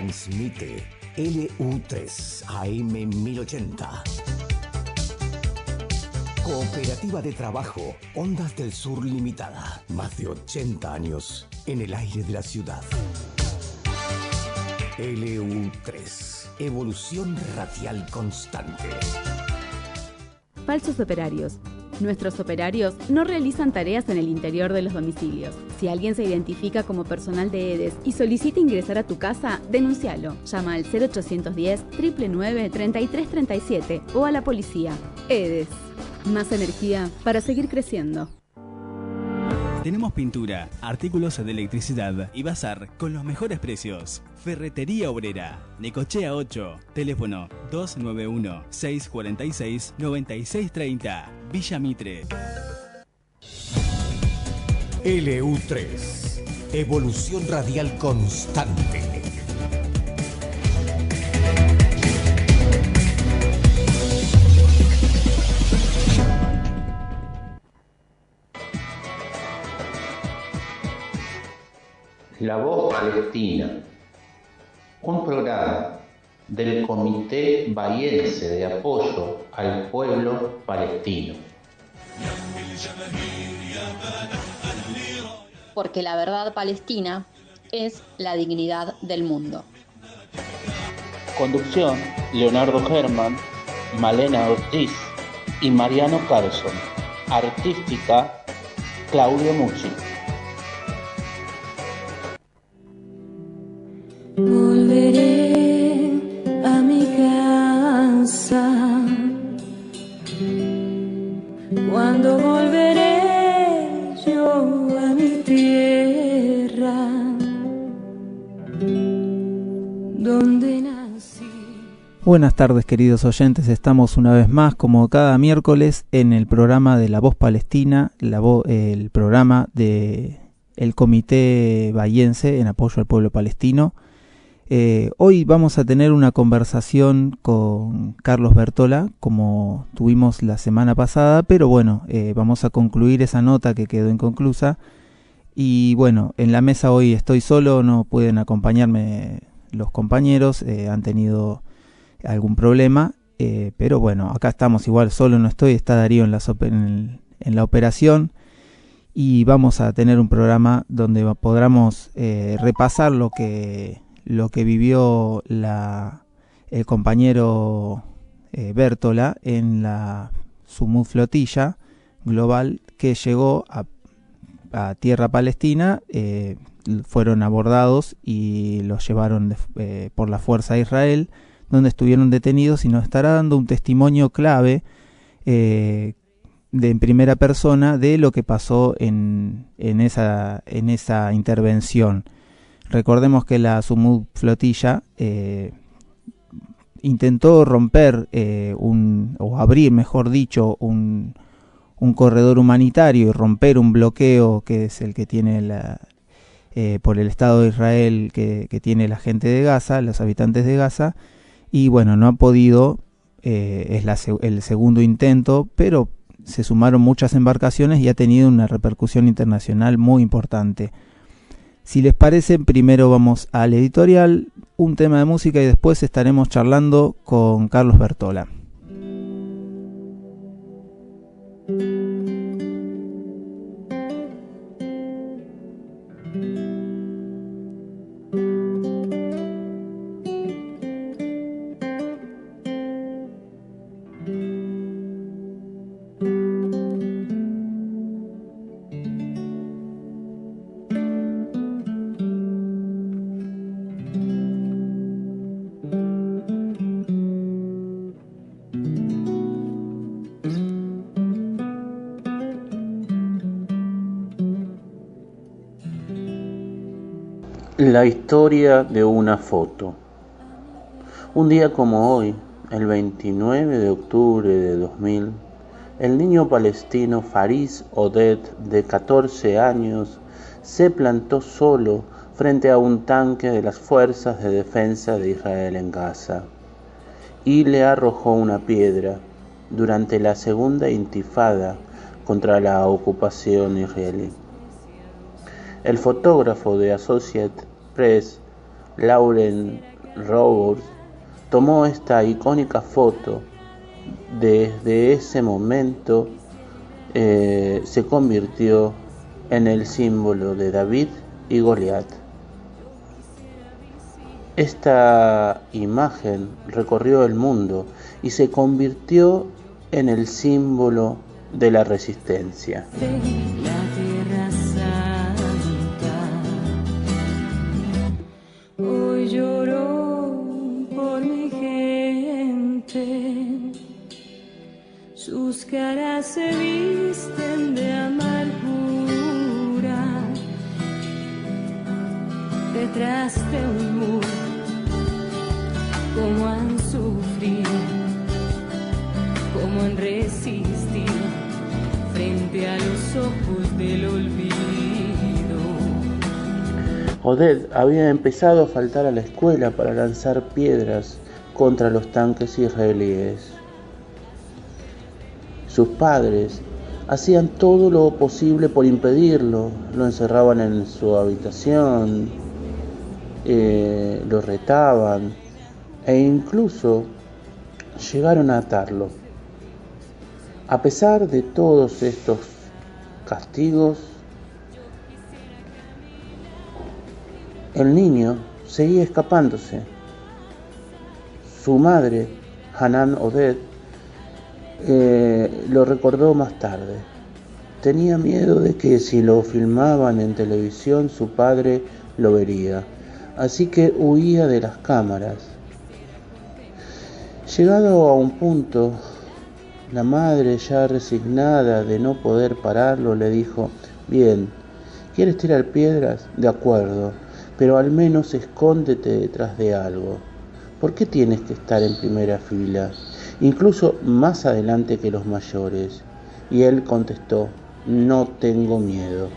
Transmite LU3 AM 1080. Cooperativa de Trabajo Ondas del Sur Limitada. Más de 80 años en el aire de la ciudad. LU3. Evolución radial constante. Falsos operarios. Nuestros operarios no realizan tareas en el interior de los domicilios. Si alguien se identifica como personal de EDES y solicita ingresar a tu casa, denúncialo. Llama al 0810-999-3337 o a la policía. EDES. Más energía para seguir creciendo. Tenemos pintura, artículos de electricidad y bazar con los mejores precios. Ferretería Obrera, Necochea 8, teléfono 291-646-9630, Villa Mitre. LU3, evolución radial constante. La Voz Palestina, un programa del Comité Bahiense de Apoyo al Pueblo Palestino. Porque la verdad palestina es la dignidad del mundo. Conducción: Leonardo Germán, Malena Ortiz y Mariano Carlson. Artística: Claudio Mucci. Volveré a mi casa, cuando volveré yo a mi tierra, donde nací. Buenas tardes, queridos oyentes, estamos una vez más como cada miércoles en el programa de La Voz Palestina, el programa del Comité Bahiense en apoyo al pueblo palestino. Hoy vamos a tener una conversación con Carlos Bertola, como tuvimos la semana pasada, pero bueno, vamos a concluir esa nota que quedó inconclusa. Y bueno, en la mesa hoy estoy solo, no pueden acompañarme los compañeros, han tenido algún problema, pero bueno, acá estamos, igual solo no estoy, está Darío en la operación. Y vamos a tener un programa donde podamos repasar lo que vivió el compañero Bertola en la Sumud flotilla global que llegó a tierra palestina. Fueron abordados y los llevaron por la fuerza de Israel, donde estuvieron detenidos, y nos estará dando un testimonio clave en primera persona de lo que pasó en esa intervención. Recordemos que la Sumud flotilla intentó romper o abrir, mejor dicho, un corredor humanitario y romper un bloqueo que es el que tiene por el Estado de Israel que tiene la gente de Gaza, los habitantes de Gaza, y bueno, no ha podido, es el segundo intento, pero se sumaron muchas embarcaciones y ha tenido una repercusión internacional muy importante. Si les parece, primero vamos al editorial, un tema de música y después estaremos charlando con Carlos Bertola. La historia de una foto. Un día como hoy, el 29 de octubre de 2000, el niño palestino Faris Oded, de 14 años, se plantó solo frente a un tanque de las fuerzas de defensa de Israel en Gaza y le arrojó una piedra durante la segunda intifada contra la ocupación israelí. El fotógrafo de Associated Press, Lauren Roberts tomó esta icónica foto. Desde ese momento se convirtió en el símbolo de David y Goliat. Esta imagen recorrió el mundo y se convirtió en el símbolo de la resistencia. La tierra santa, hoy lloro por mi gente, sus caras se visten de amargura, detrás de un muro, cómo han sufrido, cómo han resistido frente a los ojos del olvido. Oded había empezado a faltar a la escuela para lanzar piedras contra los tanques israelíes. Sus padres hacían todo lo posible por impedirlo, lo encerraban en su habitación, lo retaban e incluso llegaron a atarlo. A pesar de todos estos castigos, el niño seguía escapándose. Su madre, Hanan Oded, lo recordó más tarde. Tenía miedo de que si lo filmaban en televisión su padre lo vería, así que huía de las cámaras. Llegado a un punto, la madre, ya resignada de no poder pararlo, le dijo: bien, ¿quieres tirar piedras? De acuerdo, pero al menos escóndete detrás de algo. ¿Por qué tienes que estar en primera fila, incluso más adelante que los mayores? Y él contestó: no tengo miedo.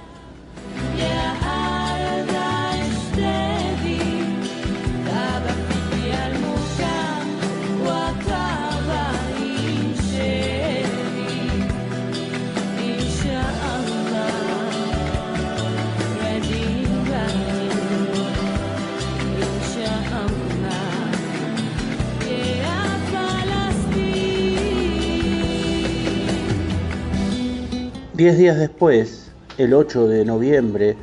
Diez días después, el 8 de noviembre,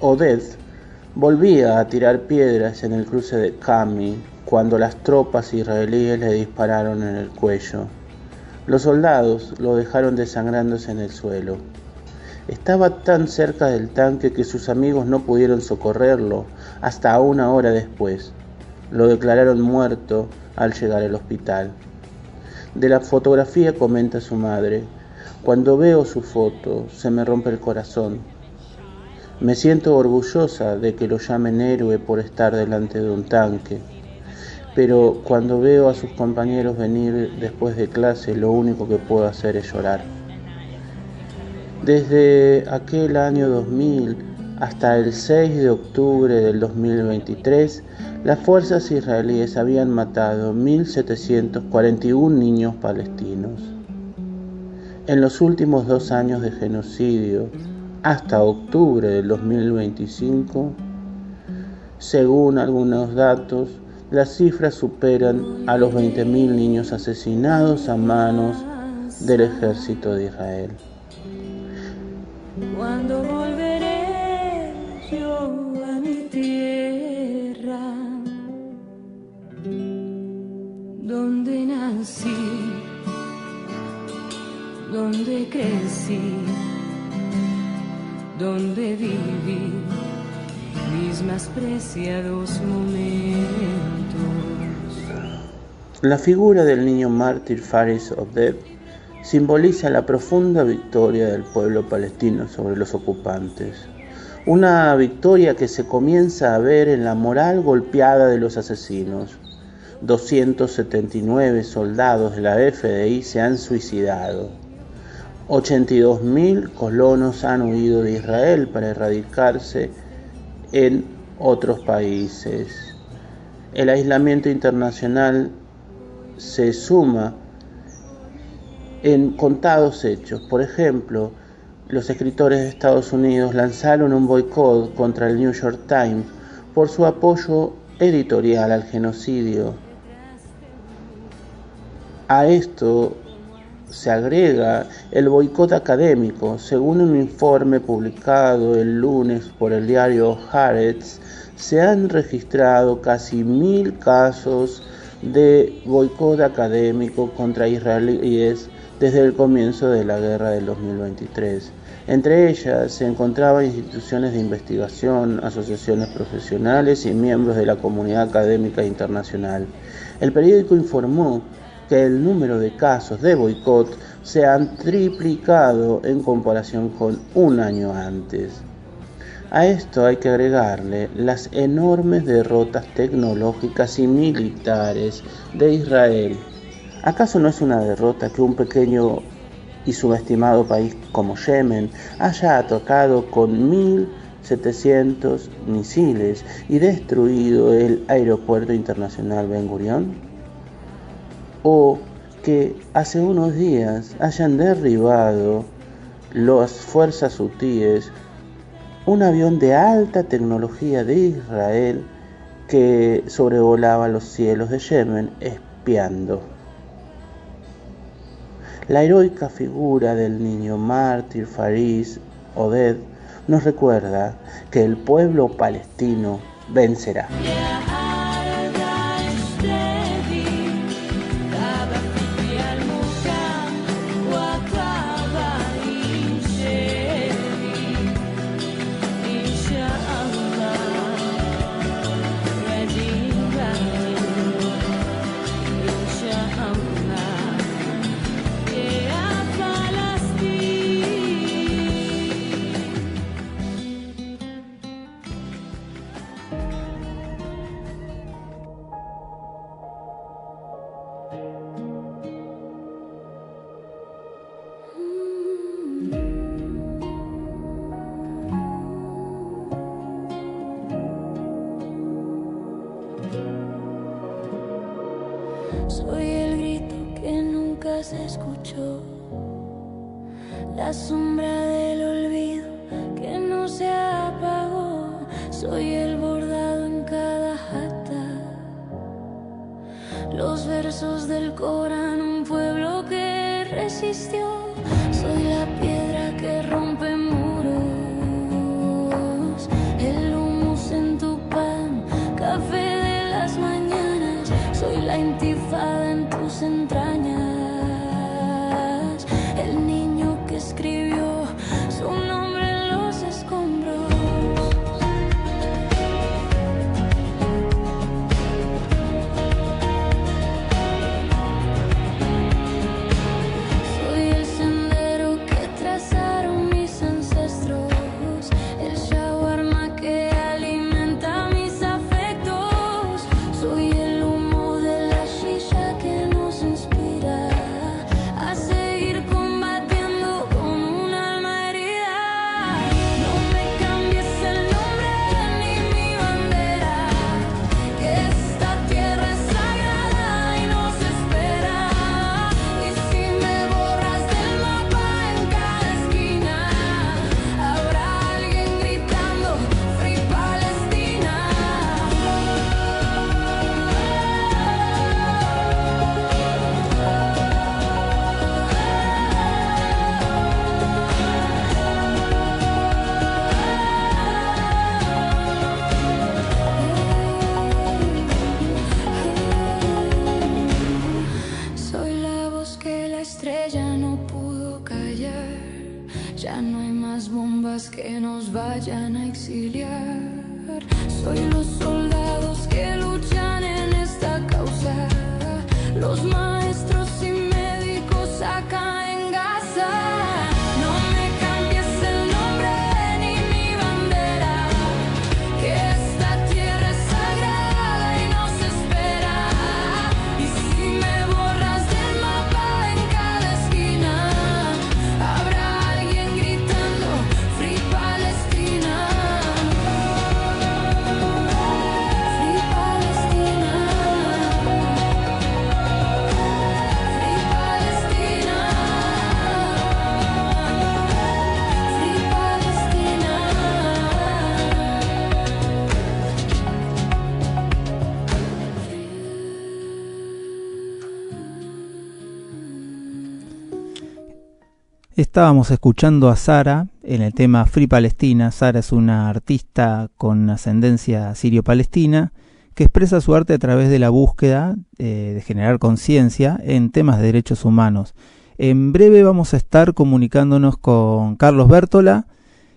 Oded volvía a tirar piedras en el cruce de Cami cuando las tropas israelíes le dispararon en el cuello. Los soldados lo dejaron desangrándose en el suelo. Estaba tan cerca del tanque que sus amigos no pudieron socorrerlo hasta una hora después. Lo declararon muerto al llegar al hospital. De la fotografía comenta su madre: cuando veo su foto se me rompe el corazón. Me siento orgullosa de que lo llamen héroe por estar delante de un tanque, pero cuando veo a sus compañeros venir después de clase, lo único que puedo hacer es llorar. Desde aquel año 2000 hasta el 6 de octubre del 2023, las fuerzas israelíes habían matado 1.741 niños palestinos. En los últimos 2 años de genocidio, hasta octubre del 2025, según algunos datos, las cifras superan a los 20.000 niños asesinados a manos del ejército de Israel. Cuando volveré yo a mi tierra, donde nací, donde crecí, donde viví mis más preciados momentos. La figura del niño mártir Faris Oded simboliza la profunda victoria del pueblo palestino sobre los ocupantes. Una victoria que se comienza a ver en la moral golpeada de los asesinos. 279 soldados de la FDI se han suicidado. 82.000 colonos han huido de Israel para erradicarse en otros países. El aislamiento internacional se suma en contados hechos. Por ejemplo, los escritores de Estados Unidos lanzaron un boicot contra el New York Times por su apoyo editorial al genocidio. A esto se agrega el boicot académico. Según un informe publicado el lunes por el diario Haaretz, se han registrado casi 1000 casos de boicot académico contra israelíes desde el comienzo de la guerra del 2023. Entre ellas se encontraban instituciones de investigación, asociaciones profesionales y miembros de la comunidad académica internacional. El periódico informó que el número de casos de boicot se han triplicado en comparación con un año antes. A esto hay que agregarle las enormes derrotas tecnológicas y militares de Israel. ¿Acaso no es una derrota que un pequeño y subestimado país como Yemen haya atacado con 1.700 misiles y destruido el aeropuerto internacional Ben Gurión? ¿O que hace unos días hayan derribado las fuerzas hutíes un avión de alta tecnología de Israel que sobrevolaba los cielos de Yemen espiando? La heroica figura del niño mártir Faris Oded nos recuerda que el pueblo palestino vencerá. Soy el grito que nunca se escuchó, la sombra del olvido que no se apagó. Soy el bordado en cada jata, los versos del Corán, un pueblo que resistió. Soy la piedra que rompe muros, el humus en tu pan, café de las mañanas. Soy la intifada en tus entrañas, el niño que escribió su nombre en los escombros. Soy el sendero que trazaron mis ancestros, el shawarma que alimenta mis afectos. Soy el humo de la shisha que nos inspira a seguir combatiendo con un alma herida. No me cambies el nombre ni mi bandera, que esta tierra es sagrada y nos espera. Y si me borras del mapa en cada esquina, habrá alguien gritando Free Palestina. Soy la voz que la estrella no pudo callar. Ya no hay más bombas que nos vayan a exiliar. Soy los soldados que luchan en esta causa, los maestros y médicos acá en Gaza. No me cambies el nombre ni mi bandera, que esta tierra es sagrada y nos espera. Y si me borras del mapa en cada esquina, habrá alguien gritando Free Palestina. Estábamos escuchando a Sara en el tema Free Palestina. Sara es una artista con ascendencia sirio-palestina que expresa su arte a través de la búsqueda de generar conciencia en temas de derechos humanos. En breve vamos a estar comunicándonos con Carlos Bértola.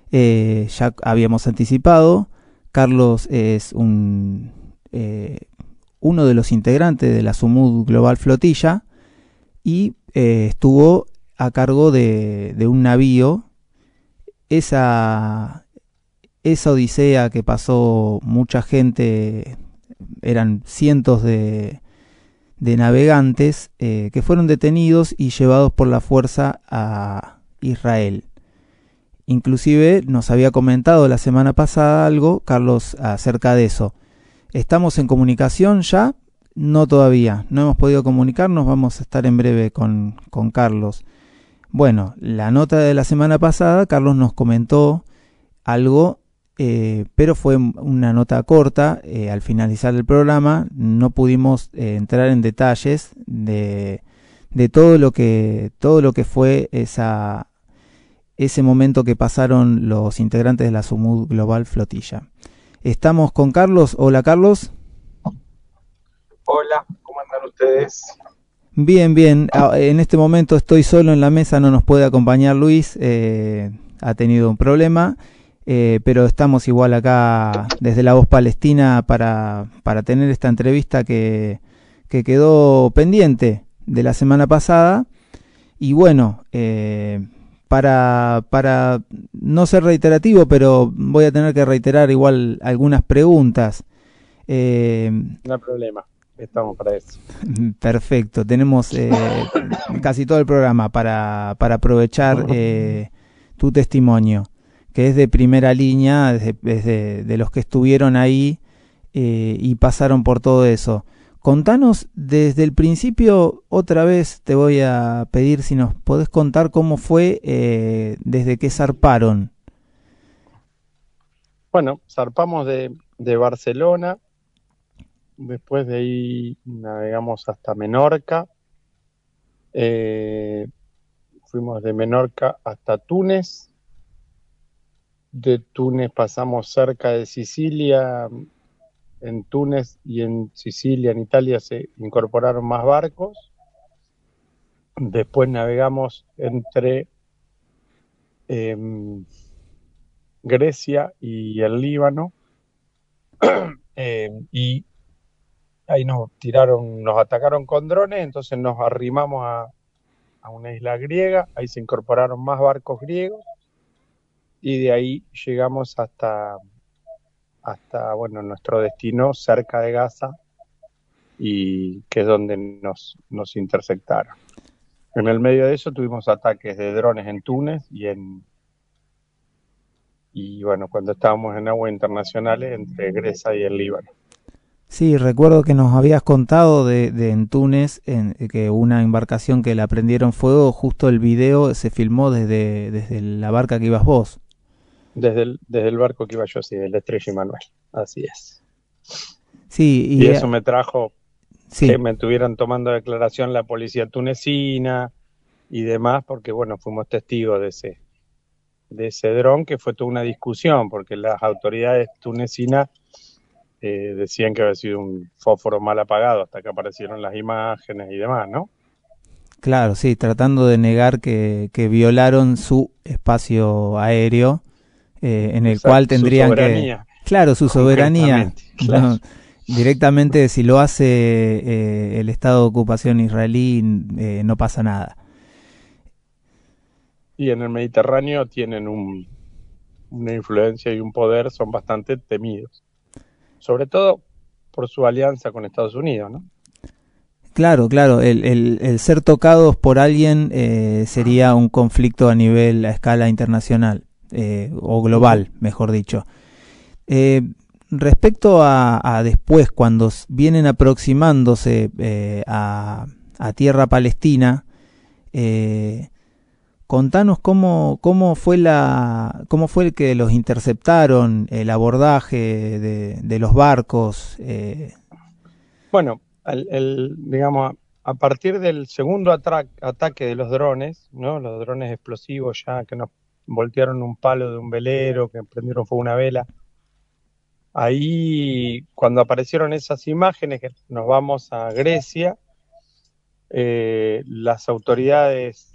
Ya habíamos anticipado, Carlos es uno de los integrantes de la Sumud Global Flotilla y estuvo a cargo de un navío. Esa odisea que pasó mucha gente, eran cientos de navegantes que fueron detenidos y llevados por la fuerza a Israel. Inclusive nos había comentado la semana pasada algo, Carlos, acerca de eso. ¿Estamos en comunicación ya? No todavía, no hemos podido comunicarnos, vamos a estar en breve con Carlos. Bueno, la nota de la semana pasada, Carlos nos comentó algo, pero fue una nota corta. Al finalizar el programa no pudimos entrar en detalles de todo lo que fue ese momento que pasaron los integrantes de la Sumud Global Flotilla. Estamos con Carlos. Hola, Carlos. Hola, ¿cómo andan ustedes? Bien, bien. En este momento estoy solo en la mesa, no nos puede acompañar Luis, ha tenido un problema, pero estamos igual acá desde La Voz Palestina para tener esta entrevista que quedó pendiente de la semana pasada. Y bueno, para no ser reiterativo, pero voy a tener que reiterar igual algunas preguntas. No hay problema. Estamos para eso. Perfecto, tenemos casi todo el programa para aprovechar tu testimonio, que es de primera línea, de los que estuvieron ahí y pasaron por todo eso. Contanos desde el principio, otra vez te voy a pedir si nos podés contar cómo fue desde que zarparon. Bueno, zarpamos de Barcelona. Después de ahí navegamos hasta Menorca. Fuimos de Menorca hasta Túnez. De Túnez pasamos cerca de Sicilia. En Túnez y en Sicilia, en Italia, se incorporaron más barcos. Después navegamos entre Grecia y el Líbano. Y ahí nos atacaron con drones, entonces nos arrimamos a una isla griega, ahí se incorporaron más barcos griegos y de ahí llegamos hasta bueno, nuestro destino cerca de Gaza, y que es donde nos interceptaron. En el medio de eso tuvimos ataques de drones en Túnez y bueno, cuando estábamos en aguas internacionales entre Grecia y el Líbano. Sí, recuerdo que nos habías contado de en Túnez, que una embarcación que la prendieron fuego, justo el video se filmó desde la barca que ibas vos. Desde el barco que iba yo, sí, el Estrella Manuel, así es. Sí, y eso me trajo sí, que me estuvieran tomando declaración la policía tunecina y demás, porque bueno, fuimos testigos de ese dron, que fue toda una discusión, porque las autoridades tunecinas decían que había sido un fósforo mal apagado hasta que aparecieron las imágenes y demás, ¿no? Claro, sí, tratando de negar que violaron su espacio aéreo, en el cual tendrían que... Claro, su soberanía. Claro. No, directamente, si lo hace el Estado de ocupación israelí, no pasa nada. Y en el Mediterráneo tienen una influencia y un poder, son bastante temidos. Sobre todo por su alianza con Estados Unidos, ¿no? Claro, el ser tocados por alguien sería un conflicto a escala internacional, o global, mejor dicho. Respecto a después, cuando vienen aproximándose a tierra palestina, contanos cómo fue el que los interceptaron, el abordaje de los barcos. Bueno, digamos, a partir del segundo ataque de los drones, ¿no? Los drones explosivos ya que nos voltearon un palo de un velero, que prendieron fuego una vela. Ahí, cuando aparecieron esas imágenes, que nos vamos a Grecia, las autoridades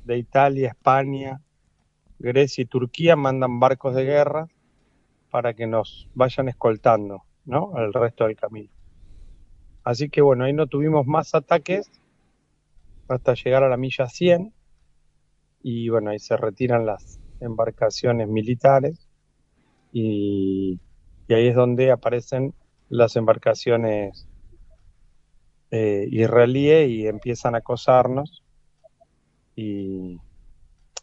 de Italia, España, Grecia y Turquía mandan barcos de guerra para que nos vayan escoltando, ¿no? El resto del camino. Así que bueno, ahí no tuvimos más ataques hasta llegar a la milla 100 y bueno, ahí se retiran las embarcaciones militares y ahí es donde aparecen las embarcaciones israelíes y empiezan a acosarnos y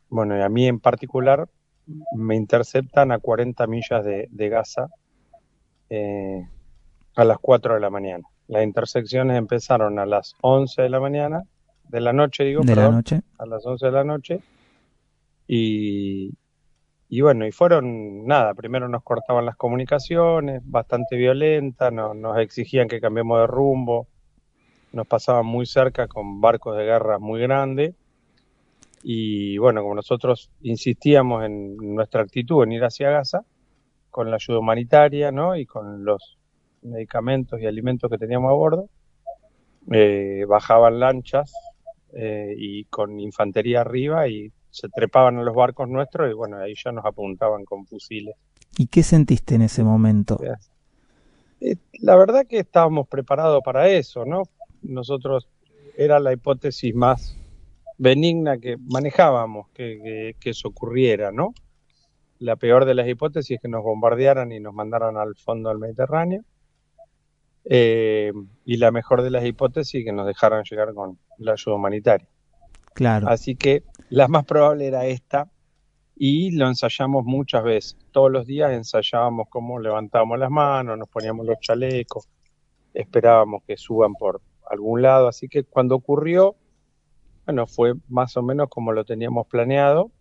bueno, y a mí en particular me interceptan a 40 millas de Gaza a las 4 de la mañana. Las intersecciones empezaron a las 11 de la mañana, de la noche digo, De la noche. a las 11 de la noche y bueno, y fueron nada, primero nos cortaban las comunicaciones, bastante violenta, nos exigían que cambiemos de rumbo, nos pasaban muy cerca con barcos de guerra muy grandes y bueno, como nosotros insistíamos en nuestra actitud en ir hacia Gaza, con la ayuda humanitaria, ¿no? Y con los medicamentos y alimentos que teníamos a bordo, bajaban lanchas y con infantería arriba y se trepaban a los barcos nuestros y bueno, ahí ya nos apuntaban con fusiles. ¿Y qué sentiste en ese momento? La verdad que estábamos preparados para eso, ¿no? Nosotros era la hipótesis más benigna que manejábamos, que eso ocurriera, ¿no? La peor de las hipótesis es que nos bombardearan y nos mandaran al fondo del Mediterráneo. Y la mejor de las hipótesis que nos dejaran llegar con la ayuda humanitaria. Claro. Así que la más probable era esta y lo ensayamos muchas veces. Todos los días ensayábamos cómo levantábamos las manos, nos poníamos los chalecos, esperábamos que suban por algún lado. Así que cuando ocurrió, bueno, fue más o menos como lo teníamos planeado.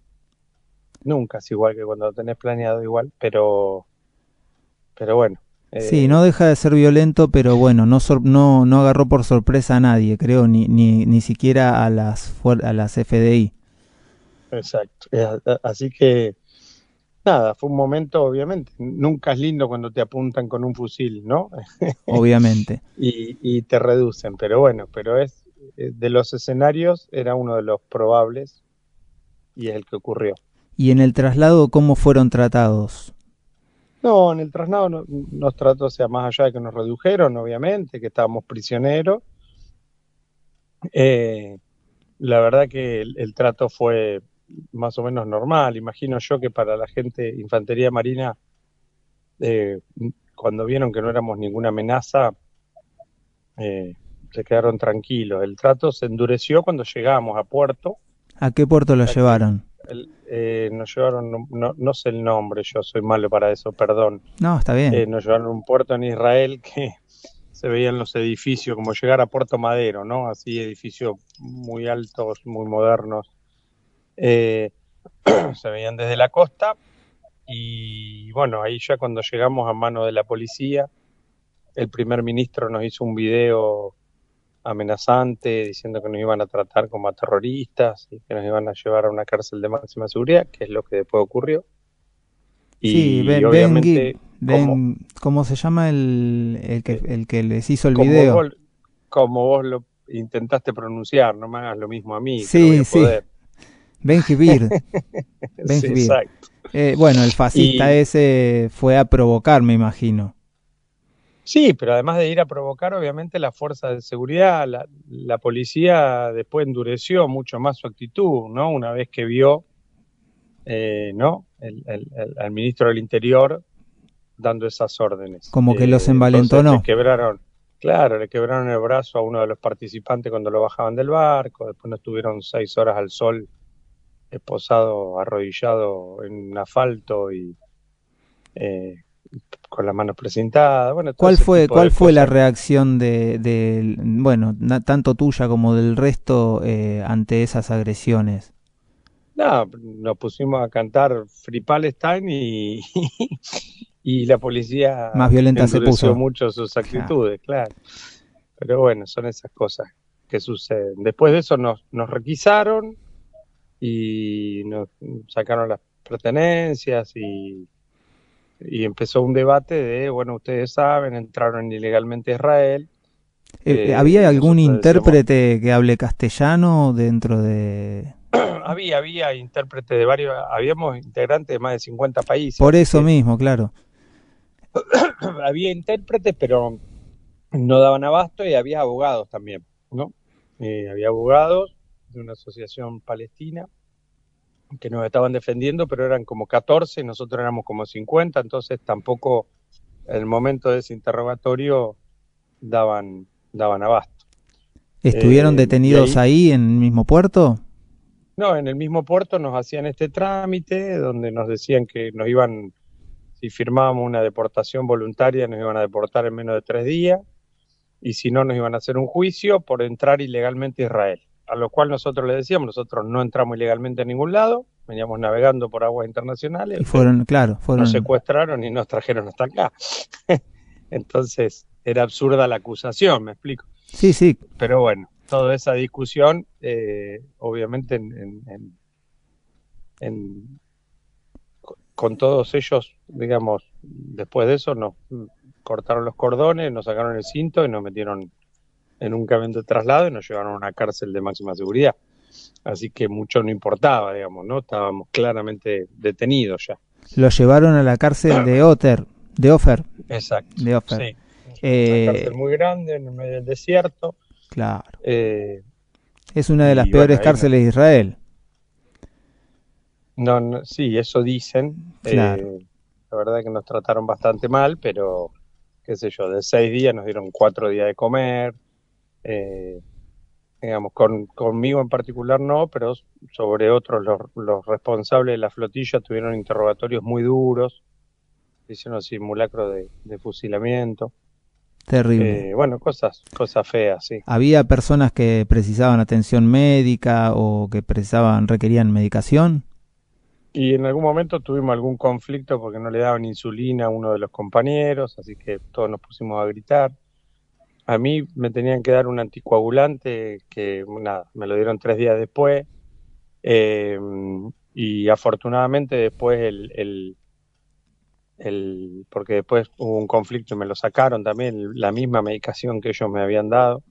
Nunca es igual que cuando lo tenés planeado igual, pero bueno. Sí, no deja de ser violento, pero bueno, no agarró por sorpresa a nadie, creo, ni siquiera a las FDI. Exacto. Así que, nada, fue un momento, obviamente, nunca es lindo cuando te apuntan con un fusil, ¿no? Obviamente. y te reducen, pero bueno, pero es de los escenarios, era uno de los probables y es el que ocurrió. ¿Y en el traslado cómo fueron tratados? No, en el traslado nos trató, o sea, más allá de que nos redujeron, obviamente, que estábamos prisioneros, la verdad que el trato fue más o menos normal. Imagino yo que para la gente, Infantería Marina, cuando vieron que no éramos ninguna amenaza, se quedaron tranquilos. El trato se endureció cuando llegamos a puerto. ¿A qué puerto lo llevaron? Nos llevaron, no sé el nombre, yo soy malo para eso, perdón. No, está bien. Nos llevaron a un puerto en Israel que se veían los edificios, como llegar a Puerto Madero, ¿no? Así, edificios muy altos, muy modernos. Se veían desde la costa y bueno, ahí ya cuando llegamos a mano de la policía, el primer ministro nos hizo un video amenazante, diciendo que nos iban a tratar como a terroristas y que nos iban a llevar a una cárcel de máxima seguridad, que es lo que después ocurrió. Y sí, obviamente, ¿cómo se llama el que les hizo el video? Como vos lo intentaste pronunciar, no me hagas lo mismo a mí. Sí, sí. Ben-Gvir. Sí, exacto. Bueno, el fascista ese fue a provocar, me imagino. Sí, pero además de ir a provocar, obviamente la fuerza de seguridad, la policía después endureció mucho más su actitud, ¿no? Una vez que vio, ¿no? Al ministro del Interior dando esas órdenes. Como que los envalentonó. Le quebraron el brazo a uno de los participantes cuando lo bajaban del barco, después nos tuvieron 6 horas al sol, esposado, arrodillado en un asfalto y con las manos presentadas. Bueno, ¿Cuál fue la reacción bueno, tanto tuya como del resto ante esas agresiones? No, nos pusimos a cantar Free Palestine y la policía más violenta se puso mucho sus actitudes, claro. Pero bueno, son esas cosas que suceden. Después de eso nos requisaron y nos sacaron las pertenencias y empezó un debate de, bueno, ustedes saben, entraron ilegalmente a Israel. ¿Había algún nosotros intérprete que hable castellano dentro de...? Había intérpretes de varios, habíamos integrantes de más de 50 países. Por eso mismo, claro. Había intérpretes, pero no daban abasto, y había abogados también, ¿no? Había abogados de una asociación palestina que nos estaban defendiendo, pero eran como 14 y nosotros éramos como 50, entonces tampoco en el momento de ese interrogatorio daban abasto. ¿Estuvieron detenidos ahí en el mismo puerto? No, en el mismo puerto nos hacían este trámite donde nos decían que nos iban, si firmábamos una deportación voluntaria, nos iban a deportar en menos de 3 días, y si no, nos iban a hacer un juicio por entrar ilegalmente a Israel. A lo cual nosotros le decíamos, nosotros no entramos ilegalmente a ningún lado, veníamos navegando por aguas internacionales. Y fueron. Nos secuestraron y nos trajeron hasta acá. Entonces, era absurda la acusación, ¿me explico? Sí, sí. Pero bueno, toda esa discusión, obviamente, con todos ellos, digamos, después de eso nos cortaron los cordones, nos sacaron el cinto y nos metieron en un camión de traslado y nos llevaron a una cárcel de máxima seguridad. Así que mucho no importaba, digamos, ¿no? Estábamos claramente detenidos ya. Lo llevaron a la cárcel de Ofer. Exacto. De Ofer. Sí. Una cárcel muy grande en el medio del desierto. Claro. Es una de las peores cárceles de Israel. No, sí, eso dicen. Claro. La verdad que nos trataron bastante mal, pero qué sé yo, de 6 días nos dieron 4 días de comer. Digamos, conmigo en particular no, pero sobre otros, los responsables de la flotilla tuvieron interrogatorios muy duros, hicieron simulacro de fusilamiento. Terrible. Bueno, cosas feas, sí. ¿Había personas que precisaban atención médica o que requerían medicación? Y en algún momento tuvimos algún conflicto porque no le daban insulina a uno de los compañeros, así que todos nos pusimos a gritar. A mí me tenían que dar un anticoagulante que, nada, me lo dieron 3 días después. Y afortunadamente después porque después hubo un conflicto y me lo sacaron también, la misma medicación que ellos me habían dado.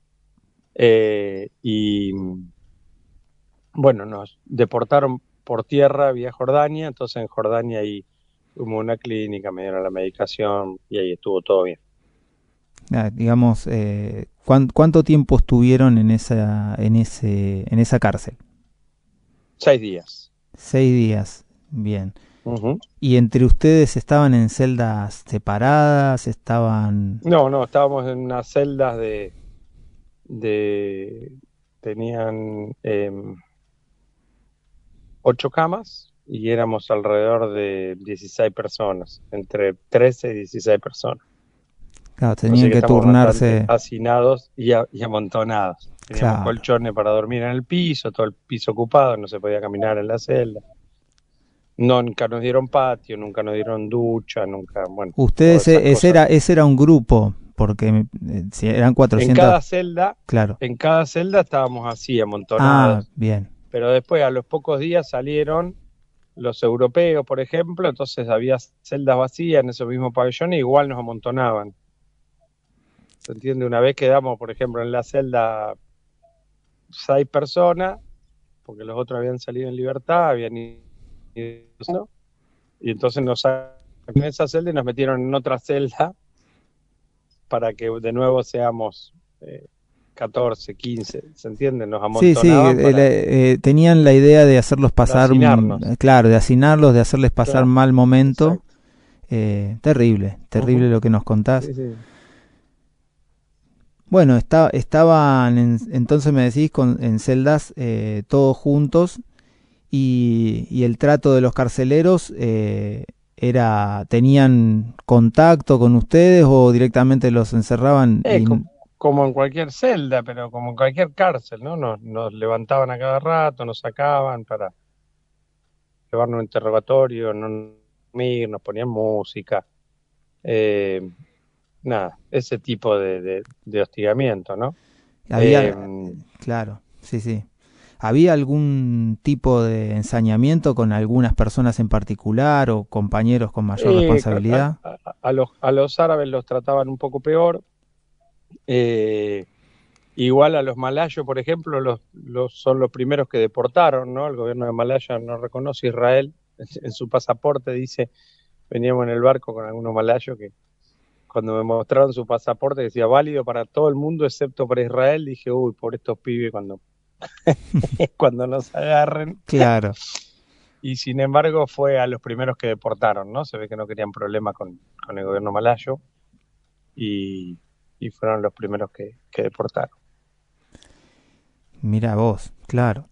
Y bueno, nos deportaron por tierra vía Jordania, entonces en Jordania ahí hubo una clínica, me dieron la medicación y ahí estuvo todo bien. Digamos, ¿cuánto tiempo estuvieron en esa cárcel? 6 días. 6 días, bien. Uh-huh. ¿Y entre ustedes estaban en celdas separadas? ¿Estaban...? No, estábamos en unas celdas tenían 8 camas y éramos alrededor de 16 personas, entre 13 y 16 personas. Claro, tenían que turnarse. Hacinados y amontonados. Teníamos colchones para dormir en el piso, todo el piso ocupado, no se podía caminar en la celda. Nunca nos dieron patio, nunca nos dieron ducha, nunca, bueno. Ustedes, ese era un grupo, porque si eran 400... En cada celda, claro. En cada celda estábamos así, amontonados. Ah, bien. Pero después, a los pocos días, salieron los europeos, por ejemplo, entonces había celdas vacías en esos mismos pabellones, igual nos amontonaban. ¿Se entiende? Una vez quedamos, por ejemplo, en la celda 6 personas, porque los otros habían salido en libertad, habían ido, ¿no? Y entonces nos sacaron de esa celda y nos metieron en otra celda para que de nuevo seamos 14, 15, ¿se entiende? Nos amontonaban. Sí, tenían la idea de hacerlos pasar, claro, de hacinarlos, de hacerles pasar mal momento. Terrible lo que nos contás. Sí. Bueno, estaban, entonces me decís, en celdas todos juntos y el trato de los carceleros ¿tenían contacto con ustedes o directamente los encerraban? Como en cualquier celda, pero como en cualquier cárcel, ¿no? Nos levantaban a cada rato, nos sacaban para llevarnos a un interrogatorio, no dormir, nos ponían música. Nada, ese tipo de hostigamiento, ¿no? Había, claro, sí, sí. ¿Había algún tipo de ensañamiento con algunas personas en particular o compañeros con mayor responsabilidad? A los árabes los trataban un poco peor. Igual a los malayos, por ejemplo, son los primeros que deportaron, ¿no? El gobierno de Malaya no reconoce a Israel. En su pasaporte dice, veníamos en el barco con algunos malayos que cuando me mostraron su pasaporte decía válido para todo el mundo excepto para Israel, dije, uy, por estos pibes cuando nos agarren. Claro. Y sin embargo fue a los primeros que deportaron, ¿no? Se ve que no querían problemas con el gobierno malayo y fueron los primeros que deportaron. Mira vos, claro.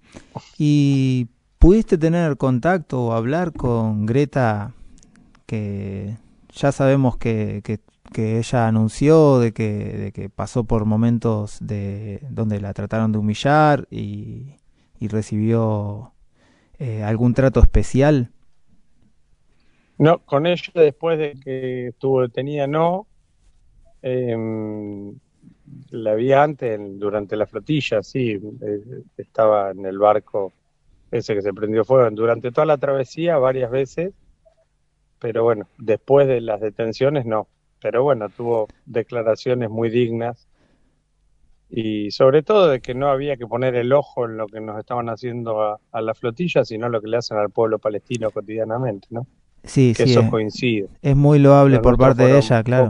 ¿Y pudiste tener contacto o hablar con Greta, que ya sabemos que ella anunció de que pasó por momentos donde la trataron de humillar y recibió algún trato especial? No, con ella después de que estuvo detenida no. La vi antes, durante la flotilla, sí, estaba en el barco ese que se prendió fuego durante toda la travesía varias veces, pero bueno, después de las detenciones no, pero bueno, tuvo declaraciones muy dignas y sobre todo de que no había que poner el ojo en lo que nos estaban haciendo a la flotilla, sino lo que le hacen al pueblo palestino cotidianamente, ¿no? Sí, que sí, eso coincide. Es muy loable por parte de ella, claro.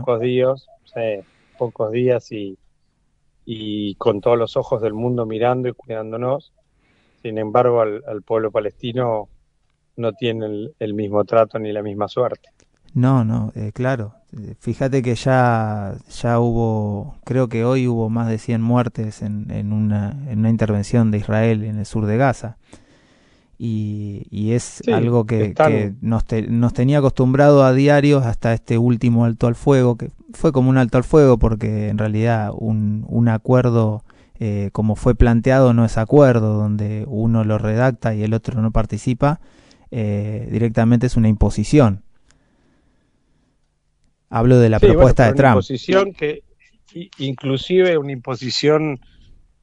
Pocos días y con todos los ojos del mundo mirando y cuidándonos. Sin embargo, al pueblo palestino no tiene el mismo trato ni la misma suerte. No, claro. Fíjate que ya hubo, creo que hoy hubo más de 100 muertes en una intervención de Israel en el sur de Gaza. Y es algo que nos tenía acostumbrado a diario hasta este último alto al fuego, que fue como un alto al fuego porque en realidad un acuerdo como fue planteado no es acuerdo, donde uno lo redacta y el otro no participa, directamente es una imposición. Hablo de la propuesta de Trump. Una imposición que, inclusive una imposición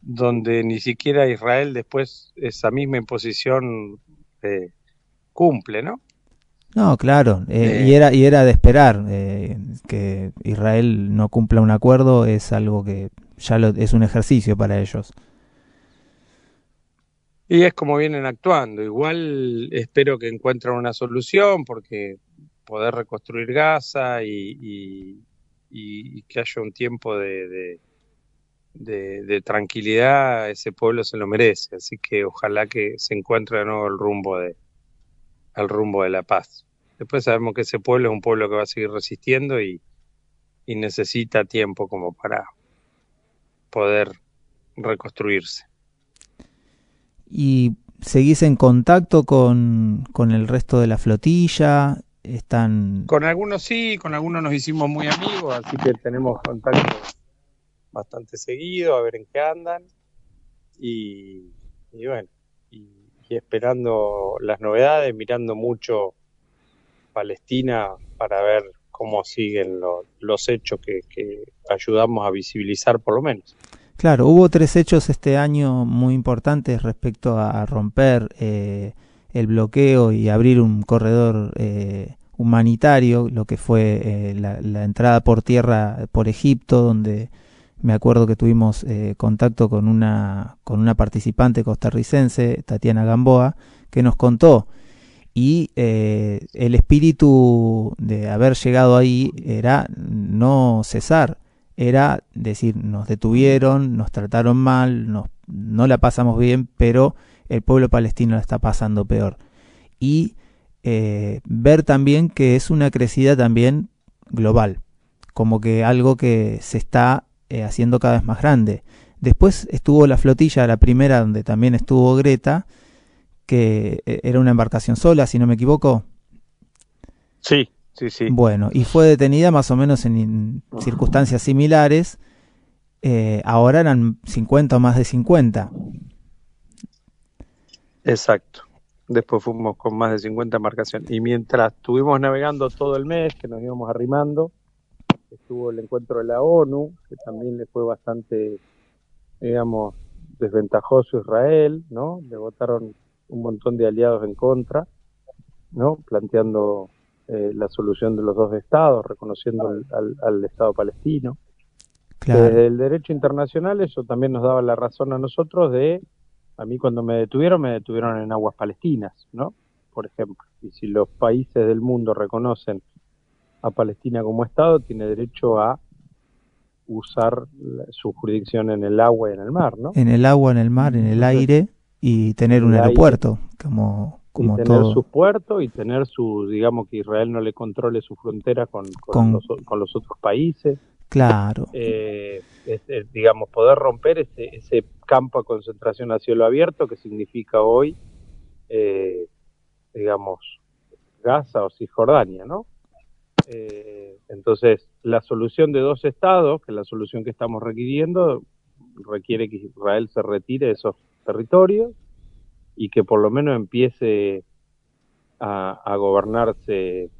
donde ni siquiera Israel después esa misma imposición cumple, ¿no? No, claro, y era de esperar que Israel no cumpla un acuerdo, es algo que ya es un ejercicio para ellos. Y es como vienen actuando. Igual espero que encuentren una solución porque poder reconstruir Gaza y que haya un tiempo de tranquilidad, ese pueblo se lo merece, así que ojalá que se encuentre de nuevo el rumbo de la paz. Después sabemos que ese pueblo es un pueblo que va a seguir resistiendo y necesita tiempo como para poder reconstruirse. ¿Y seguís en contacto con el resto de la flotilla? Con algunos sí, con algunos nos hicimos muy amigos, así que tenemos contacto bastante seguido, a ver en qué andan y bueno, y esperando las novedades, mirando mucho Palestina para ver cómo siguen los hechos que ayudamos a visibilizar por lo menos. Claro, hubo 3 hechos este año muy importantes respecto a romper el bloqueo y abrir un corredor humanitario, lo que fue la entrada por tierra por Egipto, donde me acuerdo que tuvimos contacto con una participante costarricense, Tatiana Gamboa, que nos contó. Y el espíritu de haber llegado ahí era no cesar, era decir, nos detuvieron, nos trataron mal, no la pasamos bien, pero el pueblo palestino la está pasando peor. Y ver también que es una crecida también global, como que algo que se está haciendo cada vez más grande. Después estuvo la flotilla, la primera, donde también estuvo Greta, que era una embarcación sola, si no me equivoco. Sí. Bueno, y fue detenida más o menos en circunstancias similares. Ahora eran 50 o más de 50. Exacto. Después fuimos con más de 50 embarcaciones. Y mientras estuvimos navegando todo el mes, que nos íbamos arrimando, estuvo el encuentro de la ONU, que también le fue bastante digamos, desventajoso Israel, ¿no? Le votaron un montón de aliados en contra, ¿no? Planteando la solución de los dos estados, reconociendo al Estado palestino. Claro. Desde el derecho internacional eso también nos daba la razón a nosotros a mí cuando me detuvieron en aguas palestinas, ¿no? Por ejemplo, y si los países del mundo reconocen a Palestina como Estado, tiene derecho a usar su jurisdicción en el agua y en el mar, ¿no? En el agua, en el mar, en el aire, y tener un aeropuerto, como tener todo. sus puertos y tener digamos que Israel no le controle su frontera con los otros países. Claro. Digamos, poder romper ese campo de concentración a cielo abierto que significa hoy, digamos, Gaza o Cisjordania, ¿no? Entonces, la solución de dos estados, que es la solución que estamos requiriendo, requiere que Israel se retire de esos territorios y que por lo menos empiece a gobernarse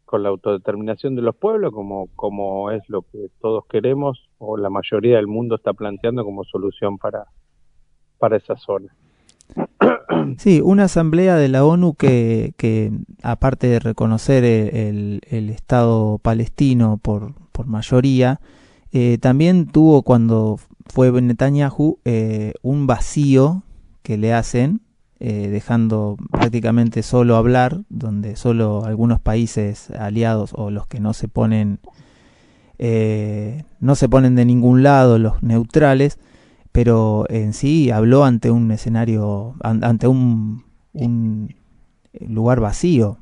con la autodeterminación de los pueblos, como es lo que todos queremos, o la mayoría del mundo está planteando como solución para esa zona. Sí, una asamblea de la ONU que aparte de reconocer el Estado palestino por mayoría, también tuvo, cuando fue Netanyahu, un vacío que le hacen, dejando prácticamente solo hablar, donde solo algunos países aliados o los que no se ponen de ningún lado, los neutrales, pero en sí habló ante un escenario, ante un lugar vacío.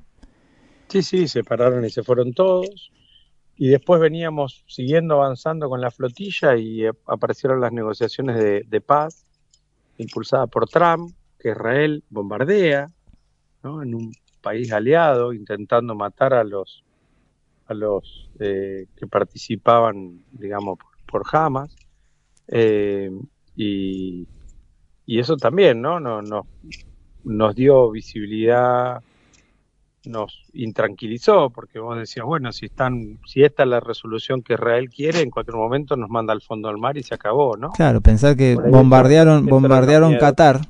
Sí, se pararon y se fueron todos, y después veníamos siguiendo avanzando con la flotilla y aparecieron las negociaciones de paz impulsadas por Trump, que Israel bombardea, ¿no? En un país aliado, intentando matar a los que participaban, digamos, por Hamas, y eso también, ¿no? Nos dio visibilidad, nos intranquilizó, porque vos decías, bueno, si esta es la resolución que Israel quiere, en cualquier momento nos manda al fondo del mar y se acabó, ¿no? Claro, pensar que bombardearon Qatar.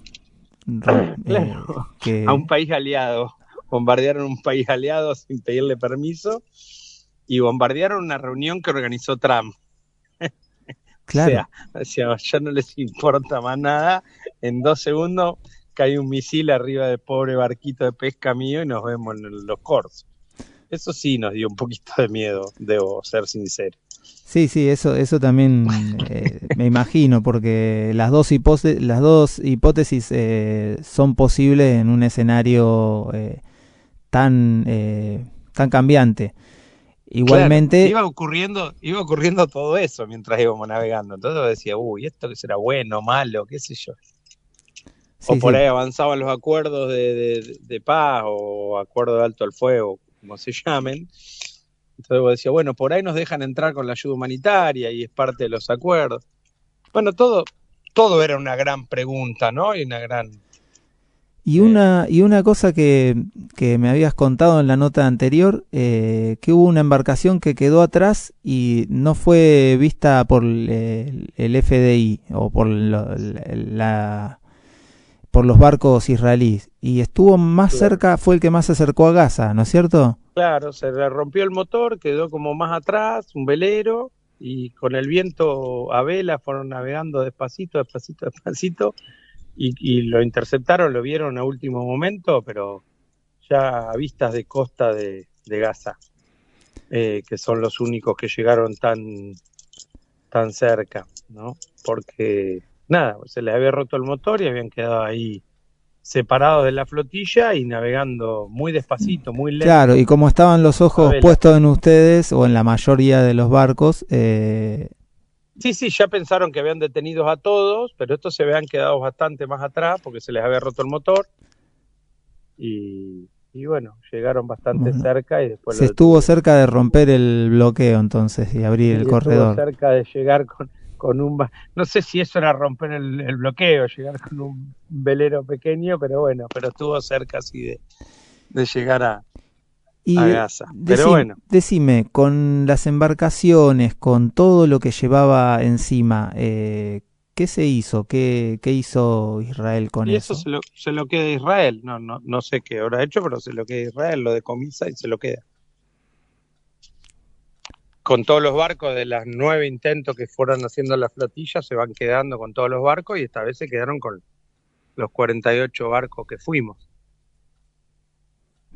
Claro, a un país aliado, bombardearon un país aliado sin pedirle permiso y bombardearon una reunión que organizó Trump. Claro. O sea, ya no les importa más nada, en 2 segundos cae un misil arriba del pobre barquito de pesca mío y nos vemos en los corzos. Eso sí nos dio un poquito de miedo, debo ser sincero. Sí, eso también me imagino, porque las dos hipótesis son posibles en un escenario tan cambiante. Igualmente, claro, iba ocurriendo todo eso mientras íbamos navegando. Entonces decía, esto que será bueno, malo, qué sé yo. Sí, o por ahí avanzaban los acuerdos de paz o acuerdos de alto al fuego, como se llamen. Entonces vos decías, bueno, por ahí nos dejan entrar con la ayuda humanitaria y es parte de los acuerdos. Bueno, todo era una gran pregunta, ¿no? Y una gran... Y una cosa que me habías contado en la nota anterior, que hubo una embarcación que quedó atrás y no fue vista por el FDI o por los barcos israelíes, y estuvo más cerca, fue el que más se acercó a Gaza, ¿no es cierto? Claro, se le rompió el motor, quedó como más atrás, un velero, y con el viento a vela fueron navegando despacito, y lo interceptaron, lo vieron a último momento, pero ya a vistas de costa de Gaza, que son los únicos que llegaron tan cerca, ¿no? Porque nada, se les había roto el motor y habían quedado ahí separados de la flotilla y navegando muy despacito, muy lento. Claro, y como estaban los ojos puestos en ustedes, o en la mayoría de los barcos... Sí, ya pensaron que habían detenidos a todos, pero estos se habían quedado bastante más atrás porque se les había roto el motor. Y bueno, llegaron bastante cerca y después... Se estuvo cerca de romper el bloqueo entonces y abrir el corredor. Estuvo cerca de llegar con un... No sé si eso era romper el bloqueo, llegar con un velero pequeño, pero bueno, pero estuvo cerca así de llegar Y a Gaza. Pero bueno, decime, con las embarcaciones, con todo lo que llevaba encima, ¿qué se hizo? ¿Qué hizo Israel con y eso eso? se lo queda a Israel. No sé qué habrá hecho, pero se lo queda a Israel, lo decomisa y se lo queda. Con todos los barcos de las 9 intentos que fueron haciendo la flotilla, se van quedando con todos los barcos y esta vez se quedaron con los 48 barcos que fuimos.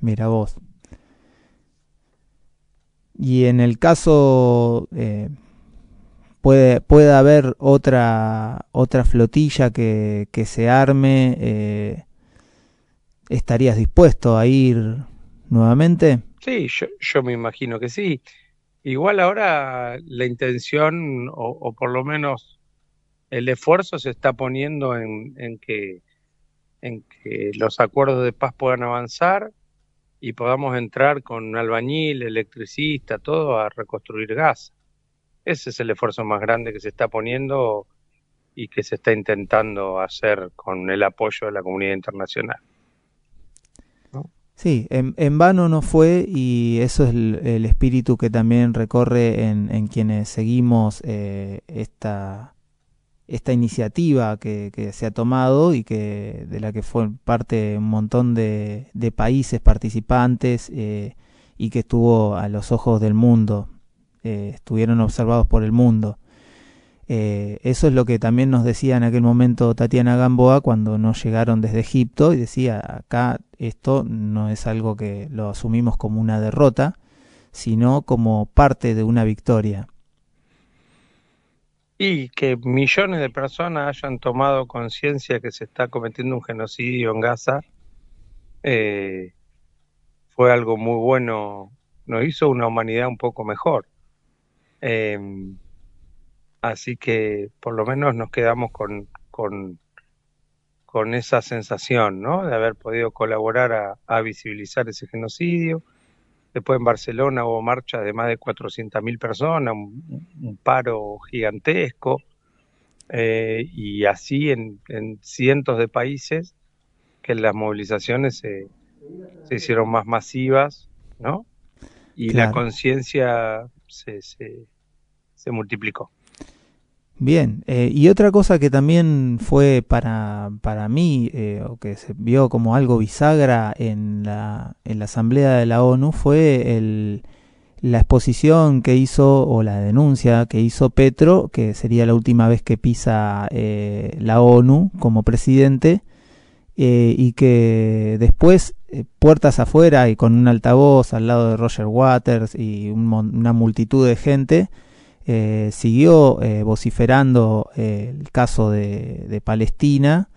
Mira vos. Y en el caso, puede haber otra flotilla que se arme, ¿estarías dispuesto a ir nuevamente? Sí, yo me imagino que sí. Igual ahora la intención, o por lo menos el esfuerzo se está poniendo en que los acuerdos de paz puedan avanzar y podamos entrar con albañil, electricista, todo a reconstruir Gaza. Ese es el esfuerzo más grande que se está poniendo y que se está intentando hacer con el apoyo de la comunidad internacional. Sí, en vano no fue y eso es el espíritu que también recorre en quienes seguimos esta iniciativa que se ha tomado y de la que fue parte un montón de países participantes y que estuvo a los ojos del mundo, estuvieron observados por el mundo. Eso es lo que también nos decía en aquel momento Tatiana Gamboa cuando nos llegaron desde Egipto y decía, acá esto no es algo que lo asumimos como una derrota, sino como parte de una victoria. Y que millones de personas hayan tomado conciencia que se está cometiendo un genocidio en Gaza, fue algo muy bueno, nos hizo una humanidad un poco mejor. Así que por lo menos nos quedamos con esa sensación, ¿no? De haber podido colaborar a visibilizar ese genocidio. Después en Barcelona hubo marchas de más de 400.000 personas, un paro gigantesco, y así en cientos de países que las movilizaciones se hicieron más masivas, ¿no? Y Claro. la conciencia se multiplicó. Bien, y otra cosa que también fue para mí, o que se vio como algo bisagra en la Asamblea de la ONU, fue la exposición que hizo, o la denuncia que hizo Petro, que sería la última vez que pisa la ONU como presidente, y que después, puertas afuera y con un altavoz al lado de Roger Waters y una multitud de gente, siguió vociferando el caso de Palestina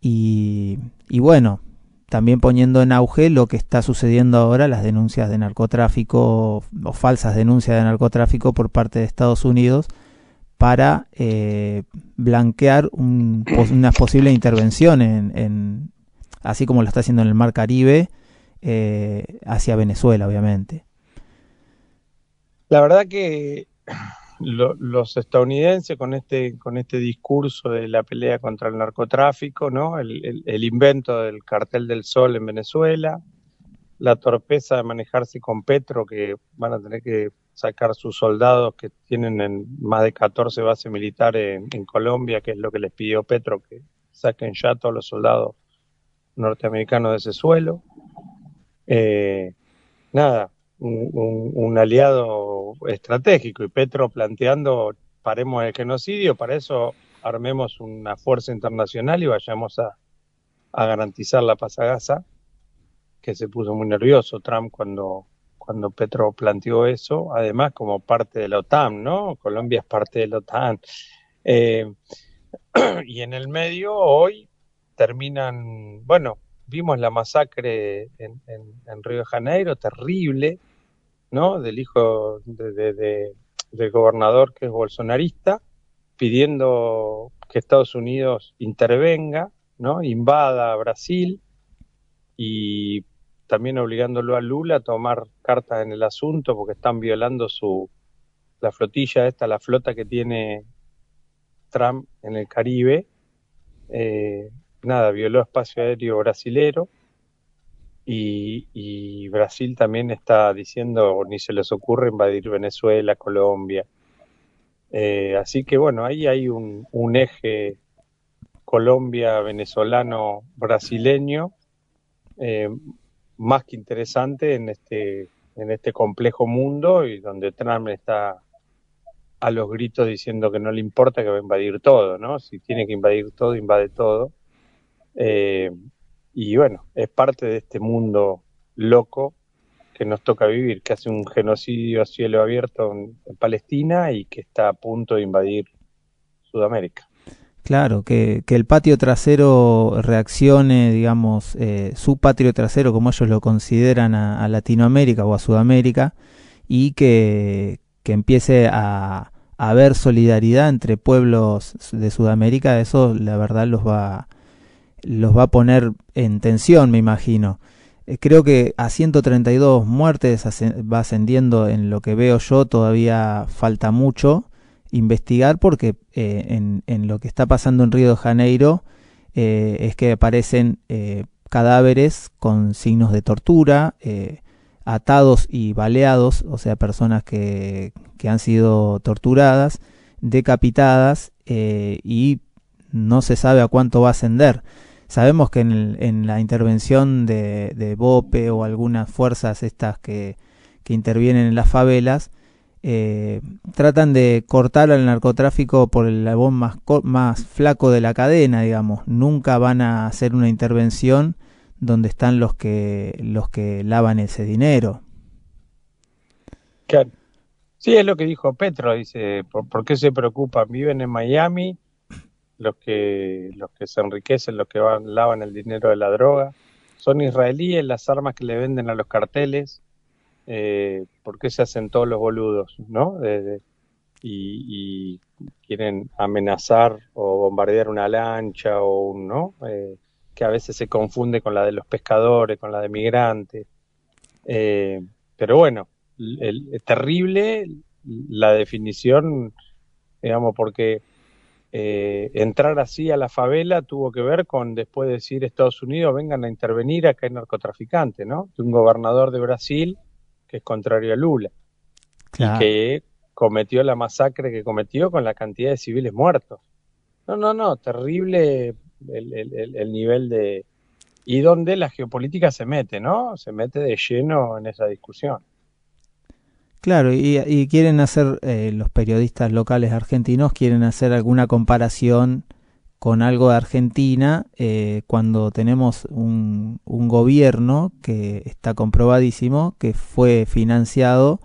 y bueno, también poniendo en auge lo que está sucediendo ahora, las denuncias de narcotráfico o falsas denuncias de narcotráfico por parte de Estados Unidos para blanquear una posible intervención así como lo está haciendo en el Mar Caribe, hacia Venezuela, obviamente. La verdad que los estadounidenses con este discurso de la pelea contra el narcotráfico, ¿no? El invento del cartel del Sol en Venezuela, la torpeza de manejarse con Petro, que van a tener que sacar sus soldados que tienen en más de 14 bases militares en Colombia, que es lo que les pidió Petro, que saquen ya todos los soldados norteamericanos de ese suelo. Nada, un aliado estratégico, y Petro planteando paremos el genocidio, para eso armemos una fuerza internacional y vayamos a garantizar la paz a Gaza, que se puso muy nervioso Trump cuando Petro planteó eso, además como parte de la OTAN, ¿no? Colombia es parte de la OTAN. Y en el medio hoy terminan, bueno, vimos la masacre en Río de Janeiro, terrible, ¿no? Del hijo del gobernador que es bolsonarista, pidiendo que Estados Unidos intervenga, ¿no? Invada a Brasil, y también obligándolo a Lula a tomar cartas en el asunto porque están violando la flotilla esta, la flota que tiene Trump en el Caribe. Violó espacio aéreo brasilero. y Brasil también está diciendo, ni se les ocurre invadir Venezuela, Colombia. Así que bueno, ahí hay un eje Colombia, venezolano, brasileño, más que interesante en este complejo mundo, y donde Trump está a los gritos diciendo que no le importa, que va a invadir todo, ¿no? Si tiene que invadir todo, invade todo. Y bueno, es parte de este mundo loco que nos toca vivir, que hace un genocidio a cielo abierto en Palestina y que está a punto de invadir Sudamérica. Claro, que el patio trasero reaccione, digamos, su patio trasero, como ellos lo consideran, a Latinoamérica o a Sudamérica, y que empiece a haber solidaridad entre pueblos de Sudamérica. Eso la verdad los va a poner en tensión, me imagino. Creo que a 132 muertes va ascendiendo en lo que veo yo. Todavía falta mucho investigar, porque en lo que está pasando en Río de Janeiro es que aparecen cadáveres con signos de tortura, atados y baleados, o sea, personas que han sido torturadas, decapitadas, y no se sabe a cuánto va a ascender. Sabemos que en la intervención de BOPE o algunas fuerzas estas que intervienen en las favelas, tratan de cortar al narcotráfico por el eslabón más flaco de la cadena, digamos. Nunca van a hacer una intervención donde están los que lavan ese dinero. Claro. Sí, es lo que dijo Petro, dice, ¿por qué se preocupan? Viven en Miami los que se enriquecen, los que lavan el dinero de la droga, son israelíes las armas que le venden a los carteles. ¿Por qué se hacen todos los boludos, ¿no? Y quieren amenazar o bombardear una lancha o ¿no? Que a veces se confunde con la de los pescadores, con la de migrantes. Pero bueno, es terrible la definición, digamos, porque entrar así a la favela tuvo que ver con después decir Estados Unidos vengan a intervenir, acá hay narcotraficantes, ¿no? Un gobernador de Brasil que es contrario a Lula, claro, y que cometió la masacre que cometió con la cantidad de civiles muertos. No, terrible el nivel de... Y donde la geopolítica se mete, ¿no? Se mete de lleno en esa discusión. Claro, y quieren hacer, los periodistas locales argentinos quieren hacer alguna comparación con algo de Argentina, cuando tenemos un gobierno que está comprobadísimo que fue financiado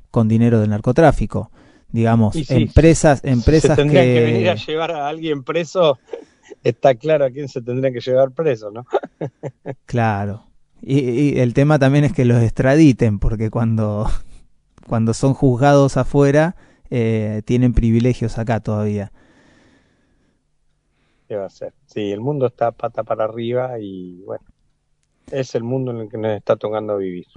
con dinero del narcotráfico. Digamos, sí, empresas se tendrían que venir a llevar a alguien preso, está claro a quién se tendría que llevar preso, ¿no? Claro. Y el tema también es que los extraditen, porque cuando son juzgados afuera, tienen privilegios acá todavía. ¿Qué va a ser? Sí, el mundo está pata para arriba y bueno, es el mundo en el que nos está tocando vivir.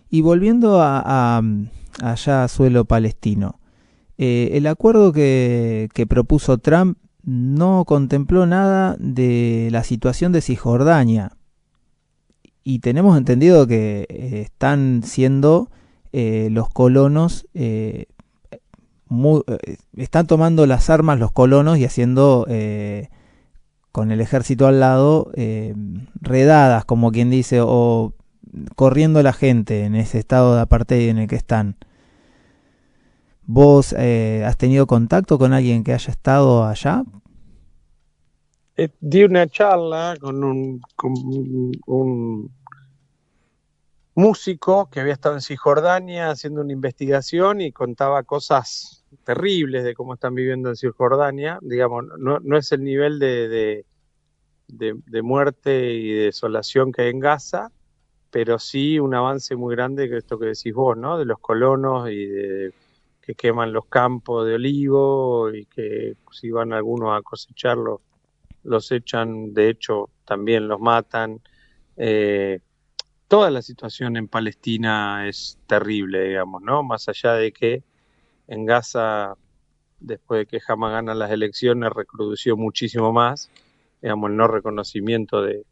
Y volviendo allá a suelo palestino, el acuerdo que propuso Trump no contempló nada de la situación de Cisjordania. Y tenemos entendido que están siendo los colonos, están tomando las armas los colonos y haciendo, con el ejército al lado, redadas, como quien dice, o corriendo la gente en ese estado de apartheid en el que están. ¿Vos has tenido contacto con alguien que haya estado allá? Di una charla con un músico que había estado en Cisjordania haciendo una investigación y contaba cosas terribles de cómo están viviendo en Cisjordania. Digamos, no es el nivel de muerte y desolación que hay en Gaza, pero sí un avance muy grande, que esto que decís vos, ¿no? De los colonos y que queman los campos de olivo y que si van algunos a cosecharlos, los echan, de hecho también los matan. Toda la situación en Palestina es terrible, digamos, ¿no? Más allá de que en Gaza, después de que Hamas gana las elecciones, recrudeció muchísimo más, digamos, el no reconocimiento de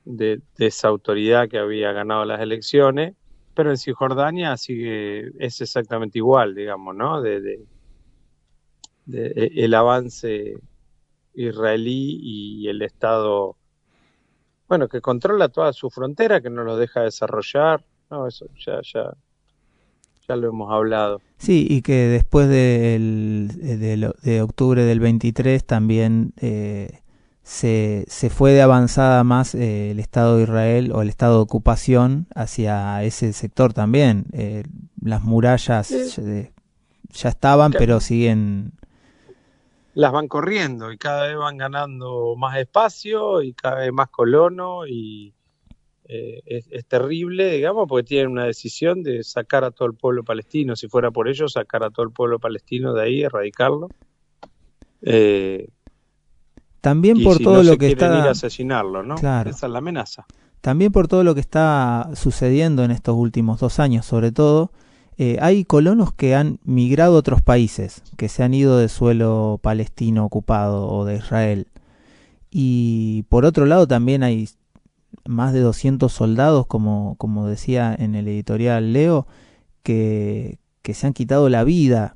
de esa autoridad que había ganado las elecciones, pero en Cisjordania es exactamente igual, digamos, ¿no? El avance israelí y el Estado, bueno, que controla toda su frontera, que no lo deja desarrollar, no, eso ya lo hemos hablado. Sí, y que después de octubre del 23 también se fue de avanzada más el Estado de Israel o el Estado de ocupación hacia ese sector también. Las murallas ya estaban, pero siguen... Las van corriendo y cada vez van ganando más espacio y cada vez más colono y es terrible, digamos, porque tienen una decisión de sacar a todo el pueblo palestino. Si fuera por ellos, sacar a todo el pueblo palestino de ahí, erradicarlo. También y por si todo no lo se que quieren está... ir a asesinarlo, ¿no? Claro. Esa es la amenaza. También por todo lo que está sucediendo en estos últimos 2 años, sobre todo, hay colonos que han migrado a otros países, que se han ido de suelo palestino ocupado o de Israel. Y por otro lado también hay más de 200 soldados, como decía en el editorial Leo, que se han quitado la vida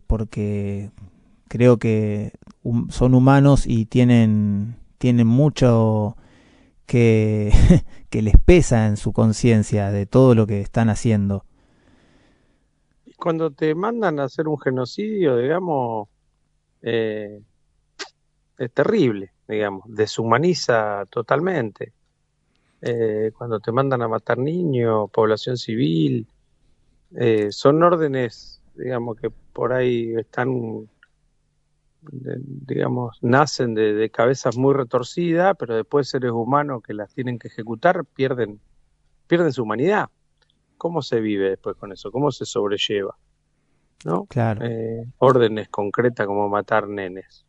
porque creo que son humanos y tienen mucho que les pesa en su conciencia de todo lo que están haciendo. Cuando te mandan a hacer un genocidio, digamos, es terrible, digamos, deshumaniza totalmente. Cuando te mandan a matar niños, población civil, son órdenes, digamos, que por ahí están, digamos, nacen de cabezas muy retorcidas, pero después seres humanos que las tienen que ejecutar pierden su humanidad. ¿Cómo se vive después con eso? ¿Cómo se sobrelleva? ¿No? Claro. Órdenes concretas como matar nenes.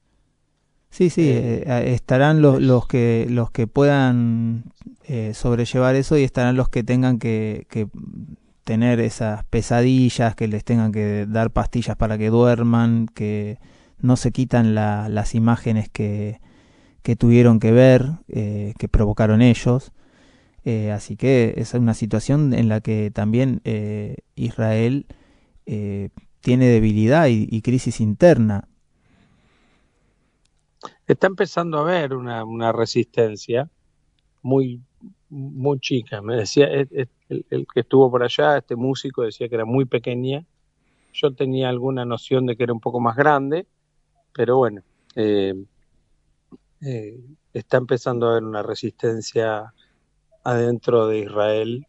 Sí, estarán los que puedan sobrellevar eso y estarán los que tengan que tener esas pesadillas, que les tengan que dar pastillas para que duerman, que no se quitan las imágenes que tuvieron que ver, que provocaron ellos. Así que es una situación en la que también Israel tiene debilidad y crisis interna. Está empezando a haber una resistencia muy, muy chica. Me decía, el que estuvo por allá, este músico, decía que era muy pequeña. Yo tenía alguna noción de que era un poco más grande, pero bueno, está empezando a haber una resistencia adentro de Israel,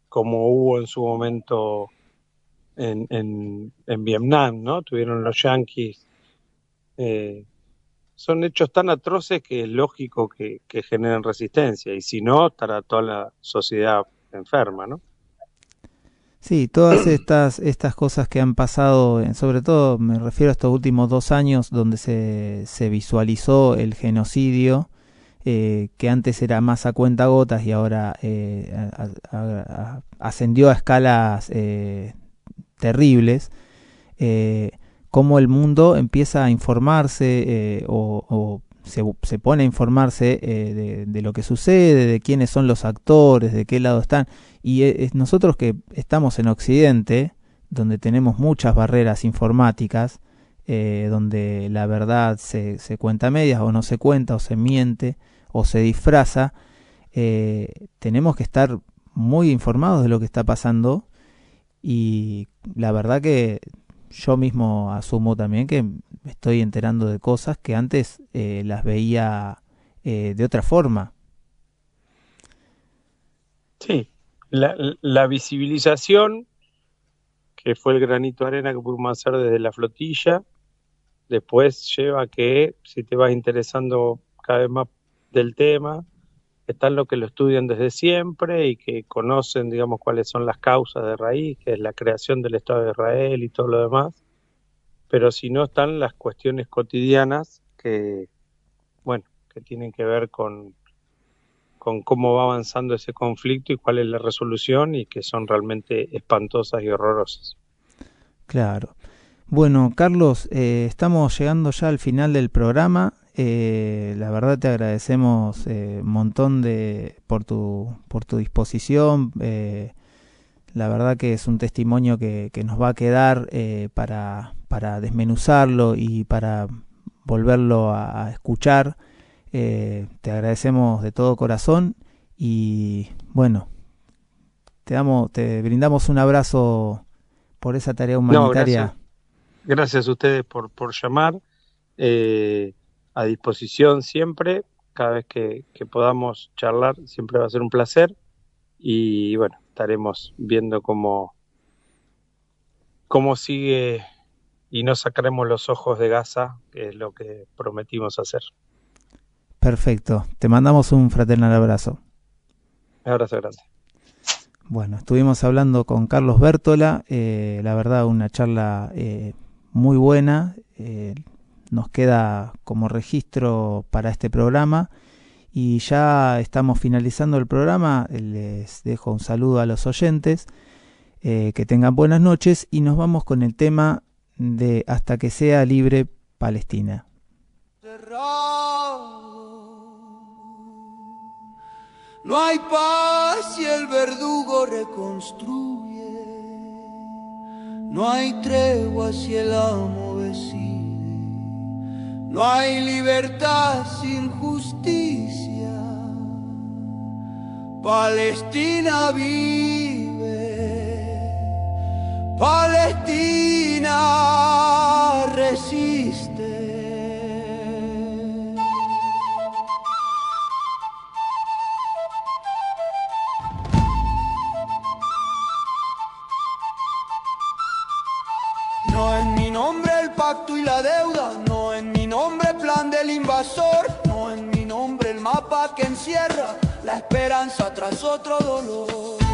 como hubo en su momento en Vietnam, ¿no? Tuvieron los yanquis. Son hechos tan atroces que es lógico que generen resistencia, y si no, estará toda la sociedad enferma, ¿no? Sí, todas estas cosas que han pasado, sobre todo me refiero a estos últimos 2 años donde se visualizó el genocidio, que antes era más a cuentagotas y ahora ascendió a escalas terribles, cómo el mundo empieza a informarse o se pone a informarse de lo que sucede, de quiénes son los actores, de qué lado están. Y nosotros que estamos en Occidente, donde tenemos muchas barreras informáticas, donde la verdad se cuenta a medias o no se cuenta o se miente o se disfraza, tenemos que estar muy informados de lo que está pasando, y la verdad que yo mismo asumo también que me estoy enterando de cosas que antes las veía de otra forma. Sí, la visibilización, que fue el granito de arena que pudimos hacer desde la flotilla, después lleva a que, si te vas interesando cada vez más del tema, están los que lo estudian desde siempre y que conocen, digamos, cuáles son las causas de raíz, que es la creación del Estado de Israel y todo lo demás, pero si no están las cuestiones cotidianas que, bueno, que tienen que ver con cómo va avanzando ese conflicto y cuál es la resolución, y que son realmente espantosas y horrorosas. Claro. Bueno, Carlos, estamos llegando ya al final del programa. La verdad te agradecemos un montón por tu disposición. La verdad que es un testimonio que nos va a quedar para desmenuzarlo y para volverlo a escuchar. Te agradecemos de todo corazón y bueno, te brindamos un abrazo por esa tarea humanitaria. No, gracias a ustedes por llamar. A disposición siempre, cada vez que podamos charlar siempre va a ser un placer y bueno, estaremos viendo cómo sigue y no sacaremos los ojos de Gaza, que es lo que prometimos hacer. Perfecto, te mandamos un fraternal abrazo. Un abrazo grande. Bueno, estuvimos hablando con Carlos Bértola, la verdad una charla muy buena, nos queda como registro para este programa y ya estamos finalizando el programa. Les dejo un saludo a los oyentes, que tengan buenas noches y nos vamos con el tema de Hasta que sea libre Palestina. No hay paz si el verdugo reconstruye, no hay tregua si el amo decide, no hay libertad sin justicia. Palestina vive, Palestina resiste. No en mi nombre el pacto y la deuda, no en mi nombre el plan del invasor, no en mi nombre el mapa que encierra la esperanza tras otro dolor.